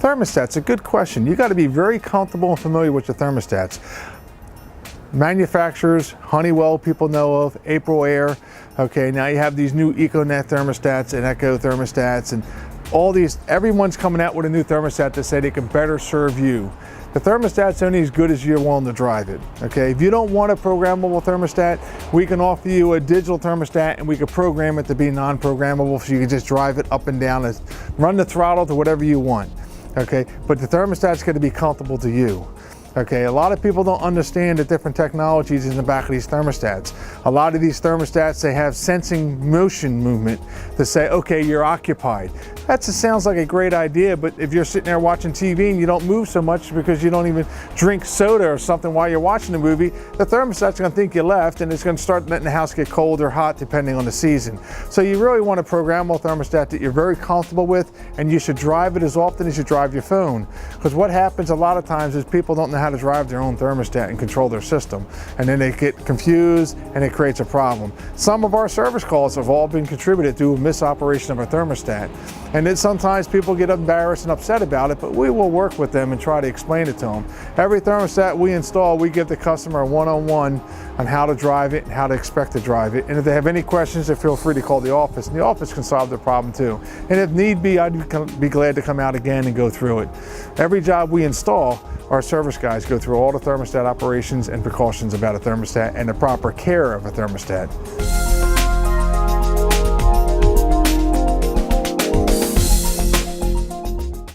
Thermostats, a good question. You got to be very comfortable and familiar with your thermostats. Manufacturers, Honeywell, people know of, April Air. Okay, now you have these new EcoNet thermostats and Echo thermostats, and all these, everyone's coming out with a new thermostat to say they can better serve you. The thermostat's only as good as you're willing to drive it. Okay, if you don't want a programmable thermostat, we can offer you a digital thermostat and we can program it to be non-programmable, so you can just drive it up and down and run the throttle to whatever you want. Okay, but the thermostat's going to be comfortable to you. Okay, a lot of people don't understand the different technologies in the back of these thermostats. A lot of these thermostats, they have sensing motion movement to say, okay, you're occupied. That sounds like a great idea, but if you're sitting there watching TV and you don't move so much because you don't even drink soda or something while you're watching the movie, the thermostat's going to think you left and it's going to start letting the house get cold or hot depending on the season. So you really want a programmable thermostat that you're very comfortable with, and you should drive it as often as you drive your phone. Because what happens a lot of times is people don't know how to drive their own thermostat and control their system, and then they get confused and it creates a problem. Some of our service calls have all been contributed to a misoperation of our thermostat, and then sometimes people get embarrassed and upset about it, but we will work with them and try to explain it to them. Every thermostat we install, we give the customer a one-on-one on how to drive it and how to expect to drive it. And if they have any questions, they feel free to call the office, and the office can solve the problem too. And if need be, I'd be glad to come out again and go through it. Every job we install, our service guys go through all the thermostat operations and precautions about a thermostat and the proper care of a thermostat.